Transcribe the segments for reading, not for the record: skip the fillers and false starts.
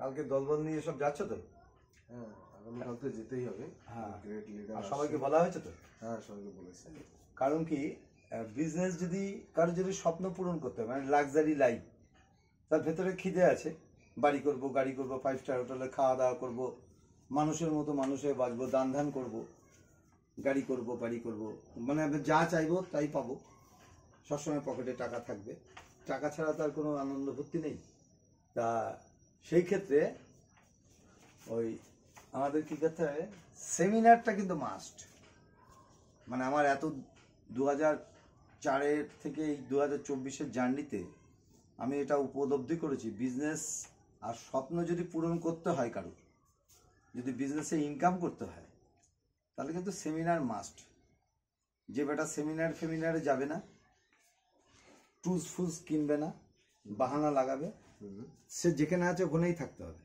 কালকে দলবল নিয়ে সব যাচ্ছ তো? হ্যাঁ, আগামীকাল তো যেতেই হবে। হ্যাঁ, গ্রেট লিডার আর সবাইকে বলা হয়েছে তো? হ্যাঁ, সবাইকে বলেছি। কারণ কি, বিজনেস যদি কারো যদি স্বপ্ন পূরণ করতে হবে, মানে লাক্সারি লাইফ, তার ভেতরে খিদে আছে, বাড়ি করব, গাড়ি করব, 5 স্টার হোটেলে খাওয়া দাওয়া করব, মানুষের মতো মানুষে বাঁচবো, দান ধ্যান করব, গাড়ি করব, বাড়ি করব, মানে আমি যা চাইবো তাই পাবো, সবসময় পকেটে টাকা থাকবে, টাকা ছাড়া তার কোনো আনন্দ ভর্তি নেই। তা সেই ক্ষেত্রে ওই আমাদের কী করতে হবে, সেমিনারটা কিন্তু মাস্ট। মানে আমার এত 2004 থেকে এই 2024 জার্নিতে আমি এটা উপলব্ধি করেছি, বিজনেস আর স্বপ্ন যদি পূরণ করতে হয় কারো, যদি বিজনেসে ইনকাম করতে হয়, তাহলে কিন্তু সেমিনার মাস্ট। যে বেটা ফেমিনারে যাবে না, টুজ ফুজ কিনবে না, বাহানা লাগাবে, সে যেখানে আছে ওখানেই থাকতে হবে,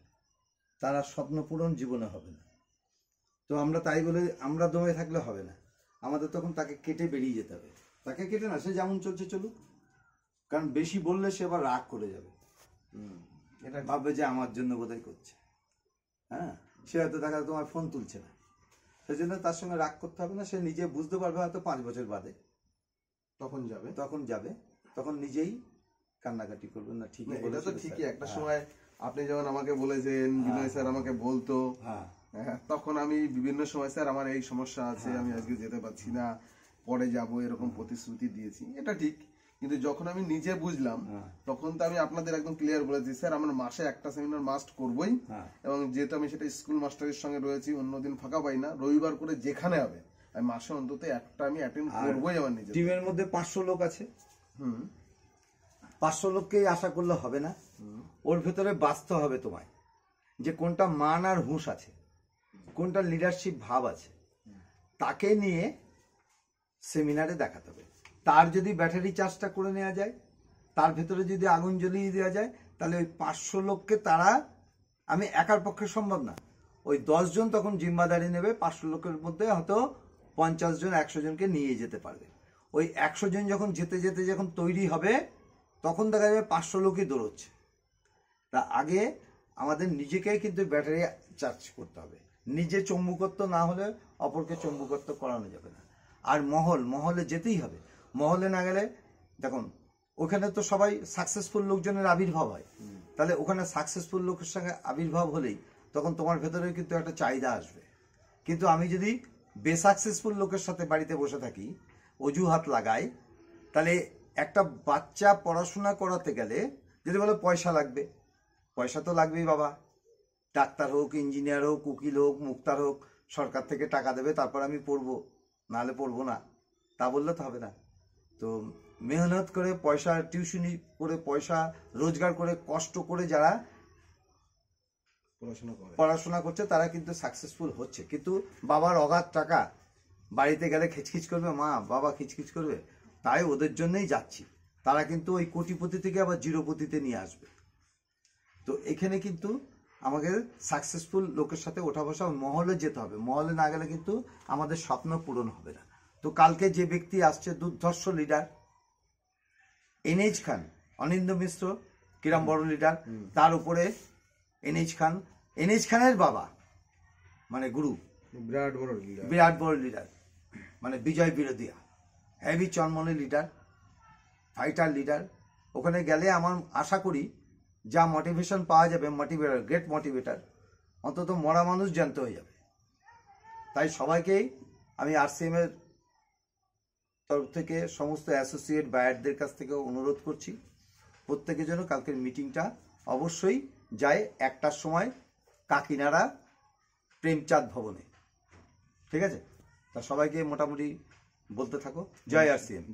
তার আর স্বপ্ন পূরণ জীবনে হবে না। তো আমরা তাই বলে আমরা দমে থাকলে হবে না, আমাদের তখন তাকে কেটে বেরিয়ে যেতে হবে। তাকে কেটে না, সে যেমন চলছে চলুক, কারণ বেশি বললে সে আবার রাগ করে যাবে, এটা ভাববে যে আমার জন্য বোধহয় করছে। হ্যাঁ, সে হয়তো দেখা তোমার ফোন তুলছে না, সেই জন্য তার সঙ্গে রাগ করতে হবে না, সে নিজে বুঝতে পারবে হয়তো 5 বছর বাদে, তখন যাবে, তখন নিজেই কান্নাকাটি করবে, না ঠিক আছে। এটা তো ঠিকই, একটা সময় আপনি যখন আমাকে বলেছেন, বিনয় স্যার আমাকে বলতো, তখন আমি বিভিন্ন সময় স্যার আমার এই সমস্যা আছে, আমি আজকে যেতে পারছি না, পরে যাব, এরকম প্রতিশ্রুতি দিয়েছি, এটা ঠিক। কিন্তু যখন আমি নিজে বুঝলাম, তখন তো আমি আপনাদের একদম ক্লিয়ার বলেছি, স্যার আমার মাসে একটা সেমিনার মাস্ট করবই, এবং যেহেতু আমি সেটা স্কুল মাস্টারের সঙ্গে রয়েছি, অন্যদিন ফাঁকা পাই না, রবিবার করে যেখানে হবে আমি মাসে অন্তত একটা আমি অ্যাটেন্ড করবই। আমার নিজে টিমের মধ্যে 500 লোক আছে, 500 লোককেই আশা করলে হবে না, ওর ভেতরে বাঁচতে হবে তোমায়, যে কোনটা মান আর হুঁশ আছে, কোনটা লিডারশিপ ভাব আছে, তাকে নিয়ে সেমিনারে দেখাতে হবে। তার যদি ব্যাটারি চার্জটা করে নেওয়া যায়, তার ভেতরে যদি আগুন জ্বলিয়ে দেওয়া যায়, তাহলে ওই 500 লোককে তারা, আমি একার পক্ষে সম্ভব না, ওই 10 জন তখন জিম্মাদারি নেবে, 500 লোকের মধ্যে হয়তো 50 জন 100 জনকে নিয়ে যেতে পারবে। ওই 100 জন যখন যেতে যেতে যখন তৈরি হবে, তখন দেখা যাবে 500 লোকই দৌড়চ্ছে। তা আগে আমাদের নিজেকেই কিন্তু ব্যাটারি চার্জ করতে হবে, নিজে চম্বুকত্ব না হলে অপরকে চম্বুকত্ব করানো যাবে না। আর মহলে যেতেই হবে, মহলে না গেলে দেখুন ওখানে তো সবাই সাকসেসফুল লোকজনের আবির্ভাব হয়, তাহলে ওখানে সাকসেসফুল লোকের সঙ্গে আবির্ভাব হলেই তখন তোমার ভেতরে কিন্তু একটা চাহিদা আসবে। কিন্তু আমি যদি বেসাকসেসফুল লোকের সাথে বাড়িতে বসে থাকি, অজুহাত লাগাই, তাহলে একটা বাচ্চা পড়াশোনা করাতে গেলে যদি বলে পয়সা লাগবে, পয়সা তো লাগবেই বাবা, ডাক্তার হোক, ইঞ্জিনিয়ার হোক, উকিল হোক, মুক্তার হোক, সরকার থেকে টাকা দেবে, তারপর আমি পড়বো, নাহলে পড়বো না, তা বললে তো হবে না। তো মেহনত করে পয়সা, টিউশনি করে পয়সা রোজগার করে, কষ্ট করে যারা পড়াশোনা করছে তারা কিন্তু সাকসেসফুল হচ্ছে। কিন্তু বাবার অগাধ টাকা, বাড়িতে গেলে খিচখিচ করবে, মা বাবা খিচখিচ করবে, তাই ওদের জন্যই যাচ্ছি, তারা কিন্তু ওই কোটিপতি থেকে আবার জিরোপতিতে নিয়ে আসবে। তো এখানে কিন্তু আমাকে সাকসেসফুল লোকের সাথে ওঠা বসা, মহলে যেতে হবে, মহলে না গেলে কিন্তু আমাদের স্বপ্ন পূরণ হবে না। তো কালকে যে ব্যক্তি আসছে, দুর্ধর্ষ লিডার NH খান, অনিন্দ মিশ্র, কিরম বড় লিডার, তার উপরে NH খানের বাবা মানে গুরু, বিরাট বড় লিডার, মানে বিজয় বিরোধিয়া, হেভি চন্মনে লিডার, ফাইটার লিডার। ওখানে গেলে আমার আশা করি যা মোটিভেশন পাওয়া যাবে, মোটিভেটার, গ্রেট মোটিভেটার, অন্তত মরা মানুষ জ্যান্ত হয়ে যাবে। তাই সবাইকেই আমি RCM এর তরফ থেকে সমস্ত অ্যাসোসিয়েট বায়ারদের কাছ থেকে অনুরোধ করছি, প্রত্যেকে যেন কালকের মিটিংটা অবশ্যই যায় 1টার সময় কাকিনাড়া প্রেমচাঁদ ভবনে, ঠিক আছে? তা সবাইকে মোটামুটি বলতে থাকো, জয় RCM।